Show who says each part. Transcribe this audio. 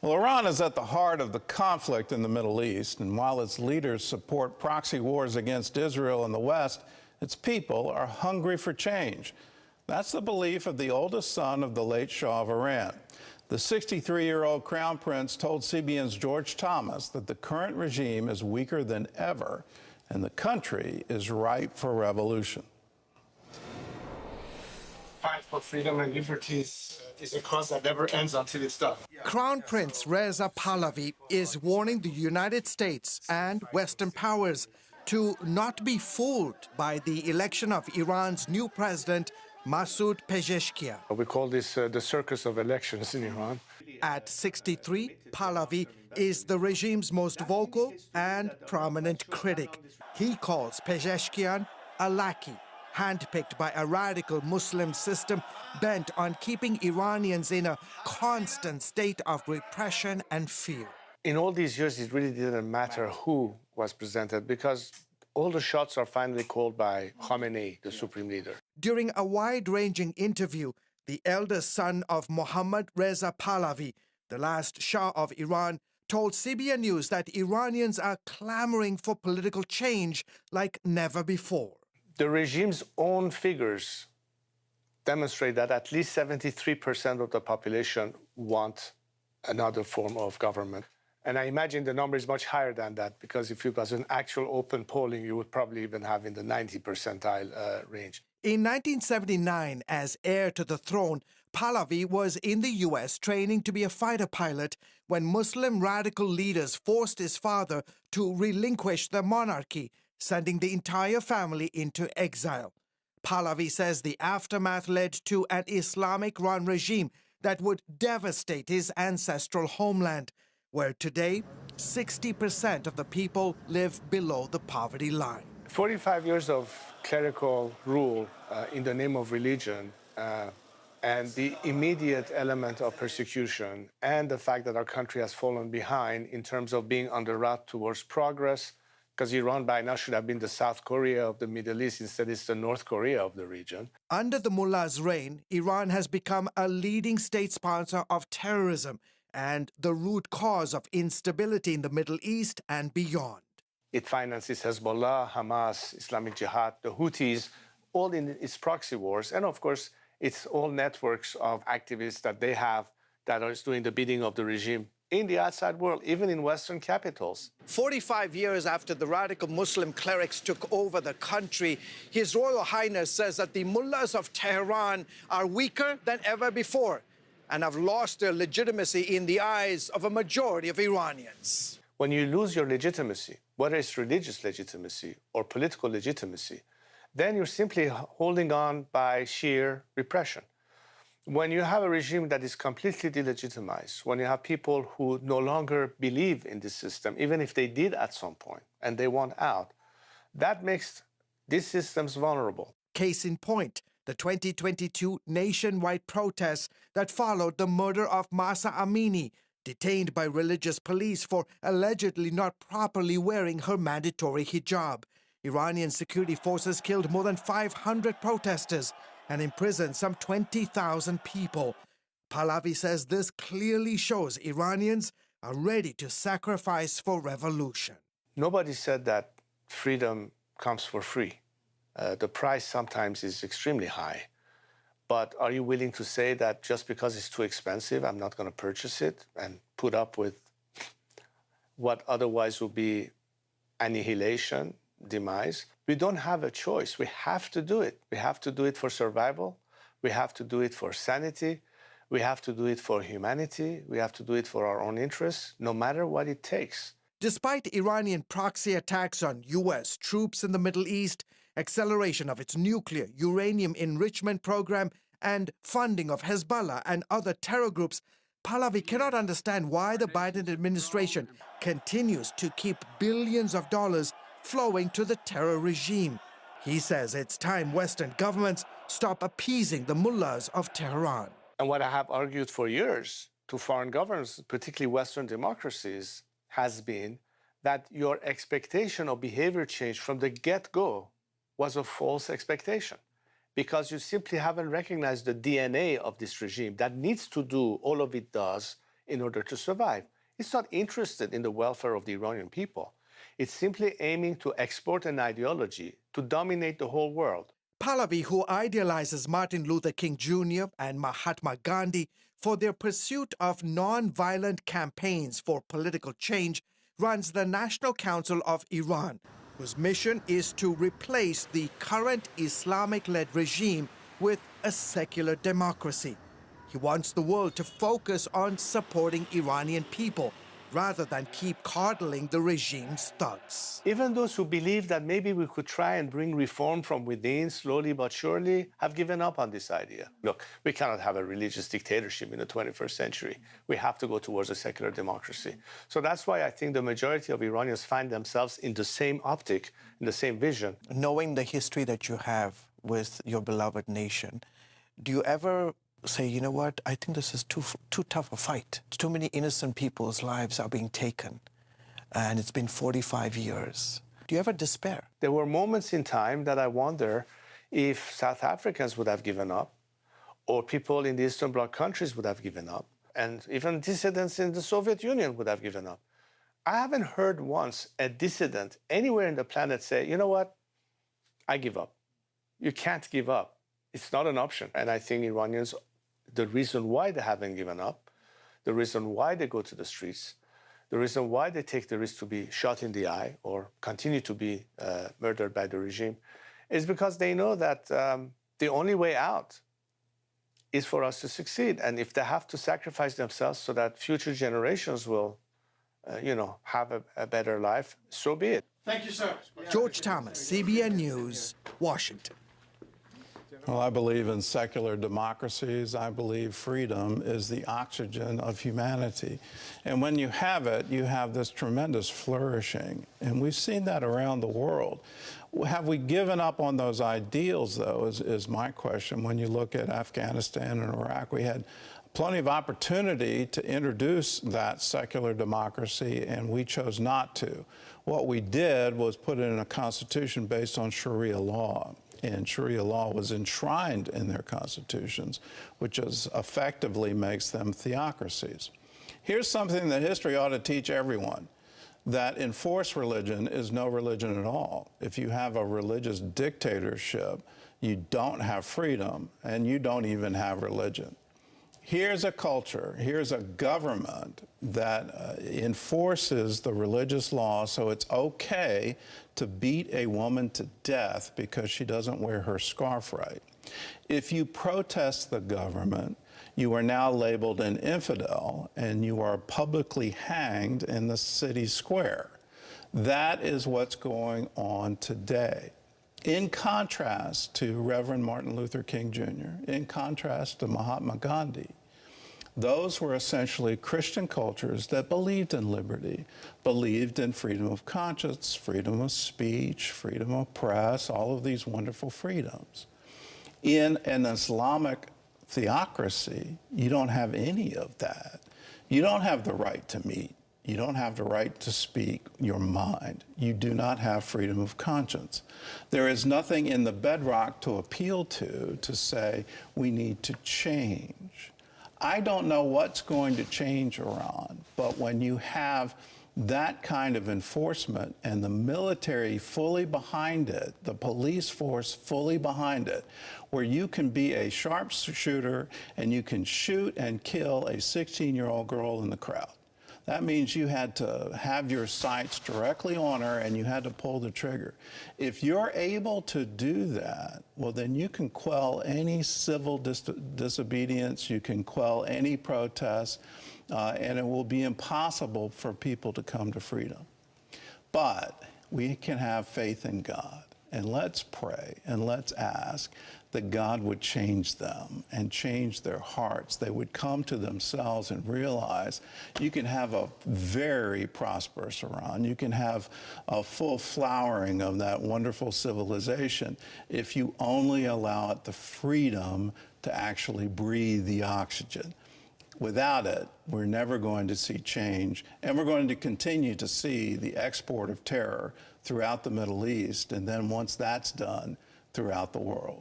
Speaker 1: Well, Iran is at the heart of the conflict in the Middle East, and while its leaders support proxy wars against Israel and the West, its people are hungry for change. That's the belief of the oldest son of the late Shah of Iran. The 63-year-old crown prince told CBN's George Thomas that the current regime is weaker than ever, and the country is ripe for revolution.
Speaker 2: Fight for freedom and liberties is a cause that never ends until it's done.
Speaker 3: Crown Prince Rضاپهلوی is warning the United States and Western powers to not be fooled by the election of Iran's new president, Masoud Pezeshkian.
Speaker 2: We call this the circus of elections in Iran.
Speaker 3: At 63, Pahlavi is the regime's most vocal and prominent critic. He calls Pezeshkian a lackey, handpicked by a radical Muslim system bent on keeping Iranians in a constant state of repression and fear.
Speaker 2: In all these years, it really didn't matter who was presented because all the shots are finally called by Khamenei, the supreme leader.
Speaker 3: During a wide-ranging interview, the eldest son of Mohammad Reza Pahlavi, the last Shah of Iran, told CBN News that Iranians are clamoring for political change like never before.
Speaker 2: The regime's own figures demonstrate that at least 73% of the population want another form of government. And I imagine the number is much higher than that, because if it was an actual open polling, you would probably even have in the 90 percentile range.
Speaker 3: In 1979, as heir to the throne, Pahlavi was in the U.S. training to be a fighter pilot when Muslim radical leaders forced his father to relinquish the monarchy, sending the entire family into exile. Pahlavi says the aftermath led to an Islamic-run regime that would devastate his ancestral homeland, where today 60% of the people live below the poverty line.
Speaker 2: 45 years of clerical rule in the name of religion and the immediate element of persecution and the fact that our country has fallen behind in terms of being on the route towards progress, because Iran by now should have been the South Korea of the Middle East. Instead, it's the North Korea of the region.
Speaker 3: Under the mullah's reign, Iran has become a leading state sponsor of terrorism and the root cause of instability in the Middle East and beyond.
Speaker 2: It finances Hezbollah, Hamas, Islamic Jihad, the Houthis, all in its proxy wars. And of course, it's all networks of activists that they have that are doing the bidding of the regime in the outside world, even in Western capitals.
Speaker 3: 45 years after the radical Muslim clerics took over the country, His Royal Highness says that the mullahs of Tehran are weaker than ever before and have lost their legitimacy in the eyes of a majority of Iranians.
Speaker 2: When you lose your legitimacy, whether it's religious legitimacy or political legitimacy, then you're simply holding on by sheer repression. When you have a regime that is completely delegitimized, when you have people who no longer believe in this system, even if they did at some point, and they want out, that makes these systems vulnerable.
Speaker 3: Case in point, the 2022 nationwide protests that followed the murder of Mahsa Amini, detained by religious police for allegedly not properly wearing her mandatory hijab. Iranian security forces killed more than 500 protesters and imprisoned some 20,000 people. Pahlavi says this clearly shows Iranians are ready to sacrifice for revolution.
Speaker 2: Nobody said that freedom comes for free. The price sometimes is extremely high. But are you willing to say that just because it's too expensive, I'm not going to purchase it and put up with what otherwise would be annihilation, demise? We don't have a choice. We have to do it. We have to do it for survival. We have to do it for sanity. We have to do it for humanity. We have to do it for our own interests, no matter what it takes.
Speaker 3: Despite Iranian proxy attacks on U.S. troops in the Middle East, acceleration of its nuclear uranium enrichment program, and funding of Hezbollah and other terror groups, Pahlavi cannot understand why the Biden administration continues to keep billions of dollars flowing to the terror regime. He says it's time Western governments stop appeasing the mullahs of Tehran.
Speaker 2: And what I have argued for years to foreign governments, particularly Western democracies, has been that your expectation of behavior change from the get-go was a false expectation, because you simply haven't recognized the DNA of this regime that needs to do all of it does in order to survive. It's not interested in the welfare of the Iranian people. It's simply aiming to export an ideology to dominate the whole world.
Speaker 3: Pahlavi, who idealizes Martin Luther King Jr. and Mahatma Gandhi for their pursuit of non-violent campaigns for political change, runs the National Council of Iran, whose mission is to replace the current Islamic-led regime with a secular democracy. He wants the world to focus on supporting Iranian people rather than keep coddling the regime's thugs.
Speaker 2: Even those who believe that maybe we could try and bring reform from within slowly but surely have given up on this idea. Look, we cannot have a religious dictatorship in the 21st century. We have to go towards a secular democracy. So that's why I think the majority of Iranians find themselves in the same optic, in the same vision.
Speaker 4: Knowing the history that you have with your beloved nation, do you ever say, you know what, I think this is too tough a fight. Too many innocent people's lives are being taken, and it's been 45 years. Do you ever despair?
Speaker 2: There were moments in time that I wonder if South Africans would have given up, or people in the Eastern Bloc countries would have given up, and even dissidents in the Soviet Union would have given up. I haven't heard once a dissident anywhere in the planet say, you know what, I give up. You can't give up. It's not an option. And I think Iranians, the reason why they haven't given up, the reason why they go to the streets, the reason why they take the risk to be shot in the eye or continue to be murdered by the regime is because they know that the only way out is for us to succeed. And if they have to sacrifice themselves so that future generations will, have a better life, so be it.
Speaker 3: Thank you, sir. George Thomas, CBN News, Washington.
Speaker 1: Well, I believe in secular democracies. I believe freedom is the oxygen of humanity. And when you have it, you have this tremendous flourishing. And we've seen that around the world. Have we given up on those ideals, though, is my question. When you look at Afghanistan and Iraq, we had plenty of opportunity to introduce that secular democracy, and we chose not to. What we did was put it in a constitution based on Sharia law. And Sharia law was enshrined in their constitutions, which effectively makes them theocracies. Here's something that history ought to teach everyone, that enforced religion is no religion at all. If you have a religious dictatorship, you don't have freedom, and you don't even have religion. Here's a culture, here's a government that enforces the religious law, so it's okay to beat a woman to death because she doesn't wear her scarf right. If you protest the government, you are now labeled an infidel and you are publicly hanged in the city square. That is what's going on today. In contrast to Reverend Martin Luther King Jr., in contrast to Mahatma Gandhi, those were essentially Christian cultures that believed in liberty, believed in freedom of conscience, freedom of speech, freedom of press, all of these wonderful freedoms. In an Islamic theocracy, you don't have any of that. You don't have the right to meet. You don't have the right to speak your mind. You do not have freedom of conscience. There is nothing in the bedrock to appeal to say we need to change. I don't know what's going to change Iran, but when you have that kind of enforcement and the military fully behind it, the police force fully behind it, where you can be a sharpshooter and you can shoot and kill a 16-year-old girl in the crowd. That means you had to have your sights directly on her and you had to pull the trigger. If you're able to do that, well, then you can quell any civil disobedience, you can quell any protest, and it will be impossible for people to come to freedom. But we can have faith in God, and let's pray and let's ask that God would change them and change their hearts. They would come to themselves and realize you can have a very prosperous Iran. You can have a full flowering of that wonderful civilization if you only allow it the freedom to actually breathe the oxygen. Without it, we're never going to see change, and we're going to continue to see the export of terror throughout the Middle East, and then once that's done, throughout the world.